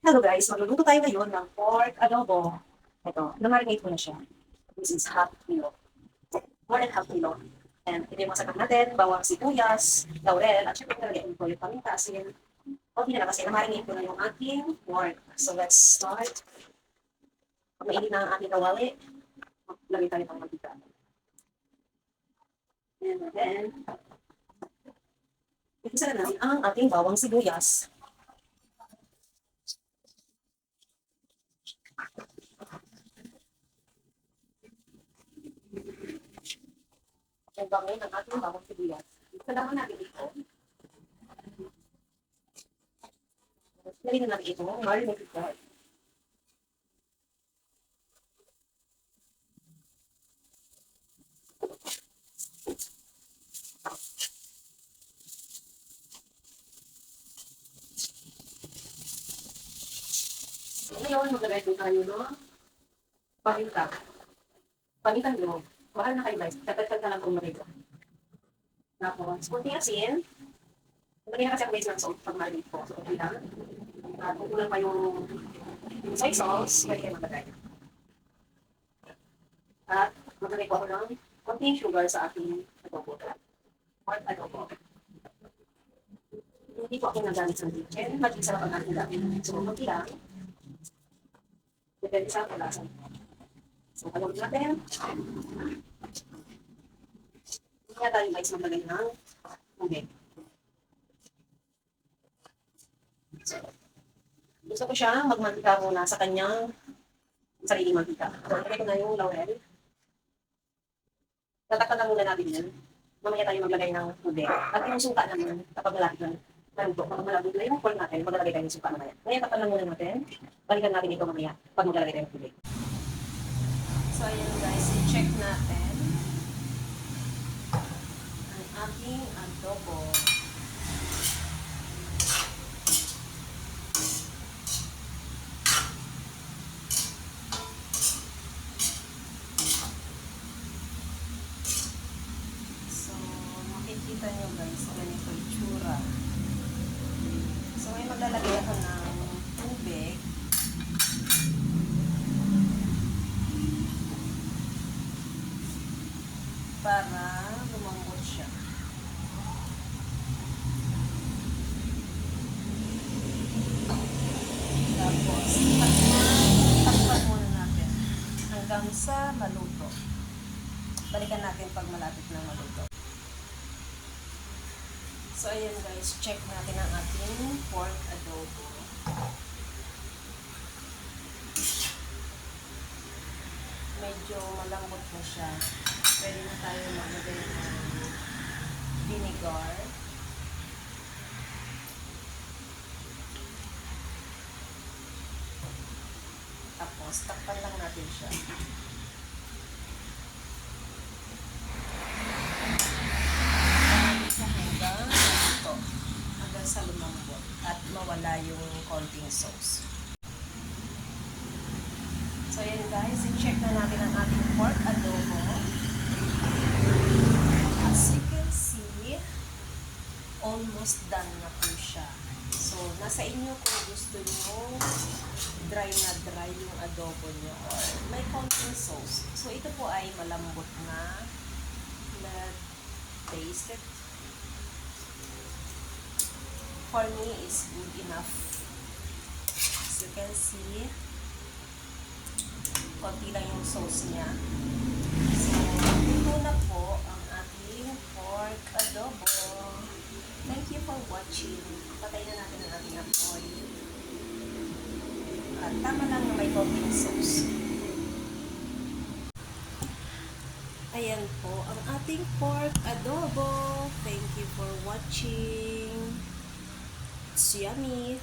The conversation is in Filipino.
Hello guys, magluluto tayo ngayon ng pork adobo. Ito, na-marinate ko na siya. This is half kilo. More than half kilo. And ito yung masakap natin, bawang sibuyas, laurel, at syempre nalagyan ko yung paminta, asin. Okay na lang kasi na-marinate ko na yung ating pork. So let's start. Pag mainit na ang ating kawali, lagay tayo pang mantika. And then, ikisa na natin ang ating bawang sibuyas. Ang bango ng ating bawang sibuyas. Kailangan natin ito. Lagyan na natin ito, marinated pork. Ngayon, maglagay po tayo ng paminta. Pamintang loob. Mahal na kayo guys. Tatagtag na lang kung marigo. Tapos, kunting asin. Lagyan na kasi ako guys ng salt pag marinate po. So, okay lang. At kung kulang pa yung soy sauce, pwede kayo maglagay. At maglagay po ako ng kunting sugar sa aking adobo. Pork adobo. Hindi po ako nagamit ng chicken. Maging sarap ang ating gamit. So, kunti lang. Depende sa kulasan. So, kalawin natin. Hindi na tayo guys maglagay ng tubig. So, gusto ko siya magmantika muna sa kanyang sariling mantika. So, ilagay ko na yung laurel. Tatakpan lang muna natin yan. Mamaya tayo maglagay ng tubig. At yung suka naman, kapag malapit na naluto, kapag malapit na yung pork natin, maglalagay tayo ng suka mamaya. Ngayon, takpan lang muna natin. Balikan natin ito mamaya pag maglalagay tayo ng tubig. So, ayan guys, i-check natin ang ating adobo. So, makikita nyo guys, ganito yung tsura. So, ngayon maglalagay ako ng tubig. Para lumambot siya. Tapos, takpan muna natin hanggang sa maluto. Balikan natin pag malapit na maluto. So, ayan guys, check natin ang ating pork adobo. Medyo malambot na siya. Pwede na tayo maglagay ng vinegar. Tapos, takpan lang natin siya. Hanggang sa lumambot at mawala yung konting sauce. So, yan guys, i-check na natin ang ating pork adobo. As you can see, almost done na po siya. So, nasa inyo kung gusto nyo dry na dry yung adobo nyo or may konting sauce. So, ito po ay malambot na. Let's taste it. For me, is good enough. As you can see, konti lang yung sauce niya. So, ito na po ang ating pork adobo. Thank you for watching. Patay na natin ang ating apoy. At tama lang na may konting sauce. Ayan po ang ating pork adobo. Thank you for watching. It's yummy.